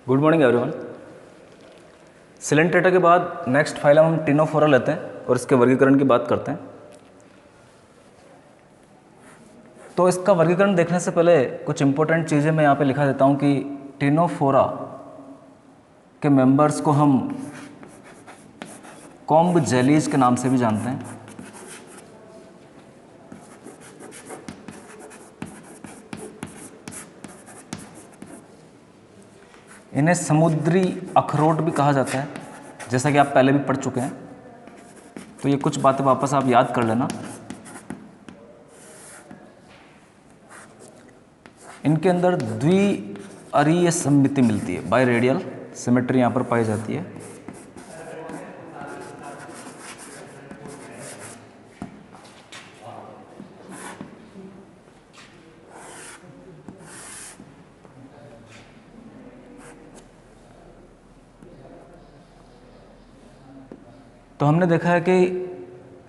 Good morning everyone. Coelenterata के बाद next phylum हम टिनोफोरा लेते हैं और इसके वर्गीकरण की बात करते हैं। तो इसका वर्गीकरण देखने से पहले कुछ इंपॉर्टेंट चीज़ें मैं यहाँ पे लिखा देता हूँ कि टिनोफोरा के मेंबर्स को हम कॉम्ब जेलीज के नाम से भी जानते हैं। इन्हें समुद्री अखरोट भी कहा जाता है, जैसा कि आप पहले भी पढ़ चुके हैं। तो ये कुछ बातें वापस आप याद कर लेना। इनके अंदर द्विअरीय सममिति मिलती है, बाई रेडियल सिमेट्री यहाँ पर पाई जाती है। तो हमने देखा है कि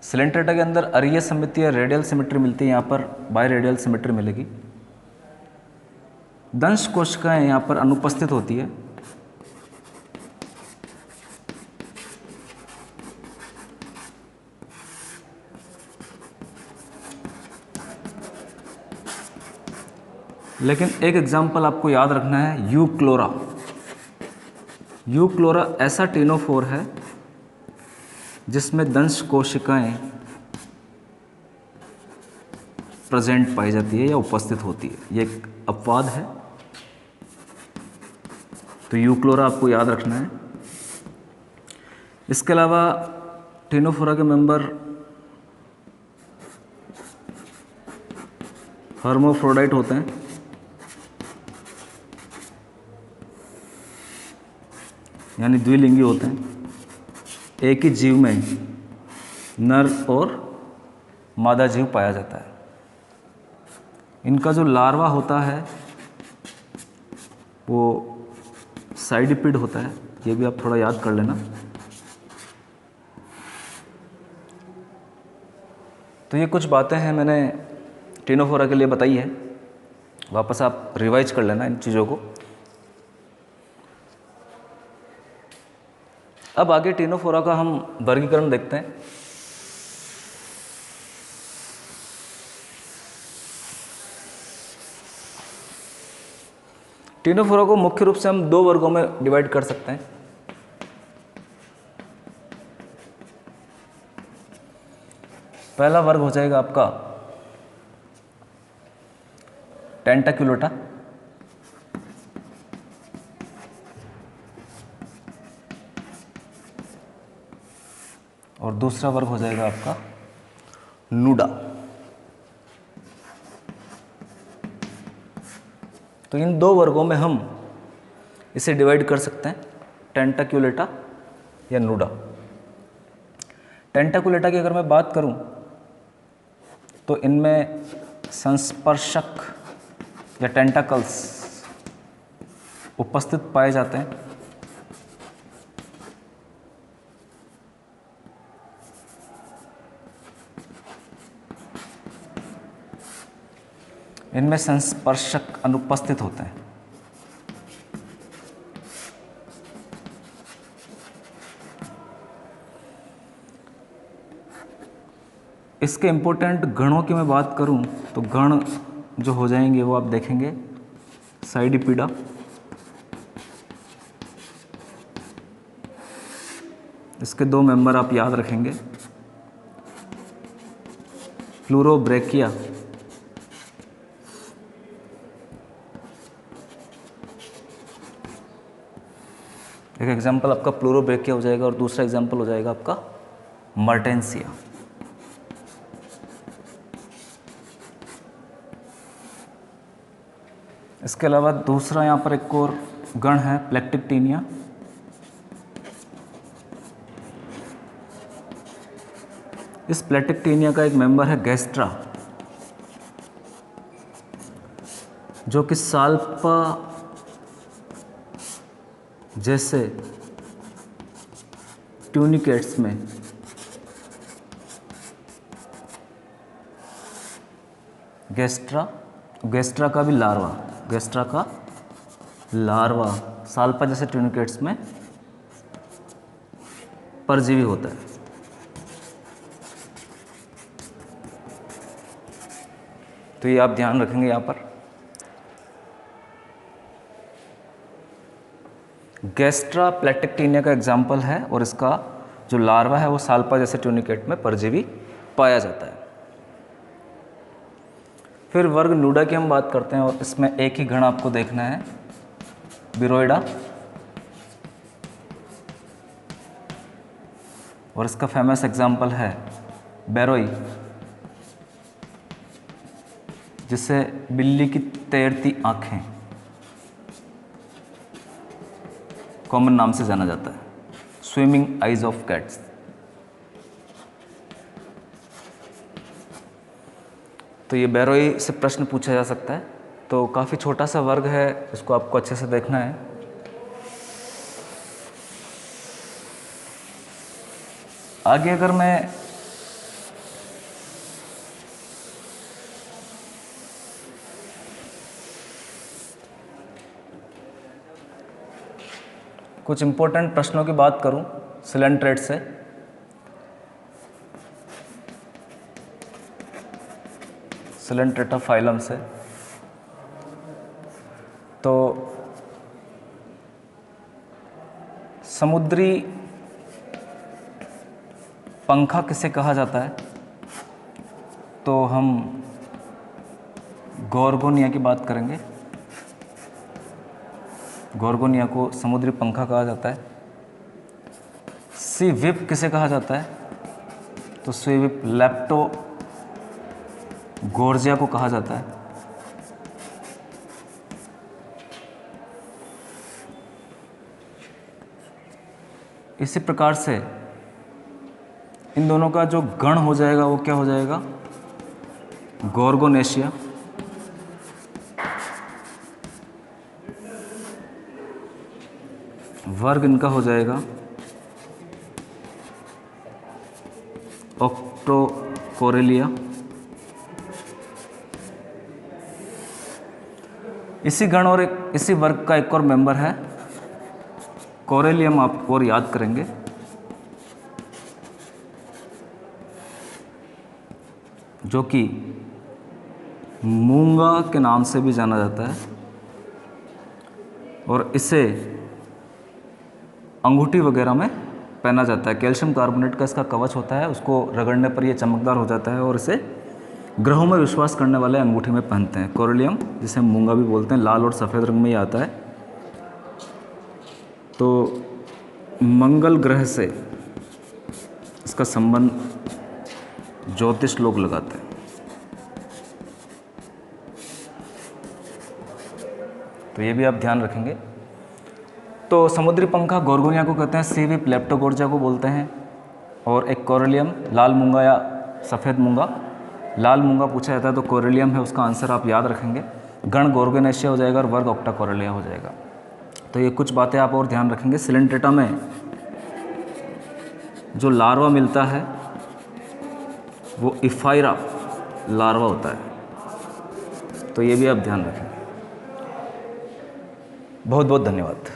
सिलेंट्रेटा के अंदर अरीय सममिति या रेडियल सिमेट्री मिलती है, यहाँ पर बाई रेडियल सिमेट्री मिलेगी। दंश कोशिकाएं यहाँ पर अनुपस्थित होती है। लेकिन एक एग्जाम्पल आपको याद रखना है, यूक्लोरा। यूक्लोरा ऐसा टिनोफोर है जिसमें दंश कोशिकाएं प्रेजेंट पाई जाती है या उपस्थित होती है। ये एक अपवाद है, तो यूक्लोरा आपको याद रखना है। इसके अलावा टिनोफोरा के मेंबर हर्माफ्रोडाइट होते हैं, यानी द्विलिंगी होते हैं। एक ही जीव में नर और मादा जीव पाया जाता है। इनका जो लार्वा होता है वो साइडिपिड होता है, ये भी आप थोड़ा याद कर लेना। तो ये कुछ बातें हैं मैंने टिनोफोरा के लिए बताई है, वापस आप रिवाइज कर लेना इन चीज़ों को। अब आगे टिनोफोरा का हम वर्गीकरण देखते हैं। टिनोफोरा को मुख्य रूप से हम दो वर्गों में डिवाइड कर सकते हैं। पहला वर्ग हो जाएगा आपका टेंटाक्युलेटा, और दूसरा वर्ग हो जाएगा आपका नूडा। तो इन दो वर्गों में हम इसे डिवाइड कर सकते हैं, टेंटाक्युलेटा या नूडा। टेंटाक्युलेटा की अगर मैं बात करूं तो इनमें संस्पर्शक या टेंटाकल्स उपस्थित पाए जाते हैं। इनमें संस्पर्शक अनुपस्थित होते हैं। इसके इम्पोर्टेंट गणों की मैं बात करूं तो गण जो हो जाएंगे वो आप देखेंगे, साइडिपिडा, इसके दो मेंबर आप याद रखेंगे, प्लूरोब्रेकिया, एक एग्जाम्पल आपका प्लूरोब्रेकिया हो जाएगा और दूसरा एग्जाम्पल हो जाएगा आपका मर्टेंसिया। इसके अलावा दूसरा यहाँ पर एक और गण है, प्लेक्टिक्टीनिया। इस प्लेक्टिक्टीनिया का एक मेंबर है गैस्ट्रा, जो कि साल्पा जैसे ट्यूनिकेट्स में गैस्ट्रा का भी लार्वा, गैस्ट्रा का लार्वा साल्पा जैसे ट्यूनिकेट्स में परजीवी होता है। तो ये आप ध्यान रखेंगे यहाँ पर। गैस्ट्रा प्लेटेक्टीनिया का एग्जाम्पल है और इसका जो लार्वा है वो साल्पा जैसे ट्यूनिकेट में परजीवी पाया जाता है। फिर वर्ग नूडा की हम बात करते हैं और इसमें एक ही गण आपको देखना है, बिरोइडा, और इसका फेमस एग्जाम्पल है बैरोई, जिसे बिल्ली की तैरती आँखें कॉमन नाम से जाना जाता है, स्विमिंग आइज ऑफ कैट्स। तो ये बैरोई से प्रश्न पूछा जा सकता है। तो काफ़ी छोटा सा वर्ग है, इसको आपको अच्छे से देखना है। आगे अगर मैं कुछ इंपॉर्टेंट प्रश्नों की बात करूं सिलेंट्रेट से, सिलेंट्रेटा फाइलम से, तो समुद्री पंखा किसे कहा जाता है? तो हम गोर्गोनिया की बात करेंगे। गोर्गोनिया को समुद्री पंखा कहा जाता है। सी विप किसे कहा जाता है? तो सी विप लेप्टो गोर्जिया को कहा जाता है। इसी प्रकार से इन दोनों का जो गण हो जाएगा वो क्या हो जाएगा? गोर्गोनेशिया। वर्ग इनका हो जाएगा ऑक्टोकोरेलिया। इसी गण और इसी वर्ग का एक और मेंबर है कोरेलियम, आप और याद करेंगे। जो कि मूंगा के नाम से भी जाना जाता है और इसे अंगूठी वगैरह में पहना जाता है। कैल्शियम कार्बोनेट का इसका कवच होता है, उसको रगड़ने पर ये चमकदार हो जाता है और इसे ग्रहों में विश्वास करने वाले अंगूठी में पहनते हैं। कोरेलियम, जिसे हम मूंगा भी बोलते हैं, लाल और सफ़ेद रंग में ही आता है। तो मंगल ग्रह से इसका संबंध ज्योतिष लोग लगाते हैं। तो ये भी आप ध्यान रखेंगे। तो समुद्री पंखा गोर्गोनिया को कहते हैं, सी विप लेप्टोगोर्जिया को बोलते हैं, और एक कोरेलियम लाल मूंगा या सफ़ेद मूंगा। लाल मूंगा पूछा जाता है तो कोरेलियम है, उसका आंसर आप याद रखेंगे। गण गोर्गोनेशिया हो जाएगा और वर्ग ऑक्टाकोरेलिया हो जाएगा। तो ये कुछ बातें आप और ध्यान रखेंगे। सिलेंट्रेटा में जो लार्वा मिलता है वो इफाइरा लार्वा होता है। तो ये भी आप ध्यान रखेंगे। बहुत बहुत धन्यवाद।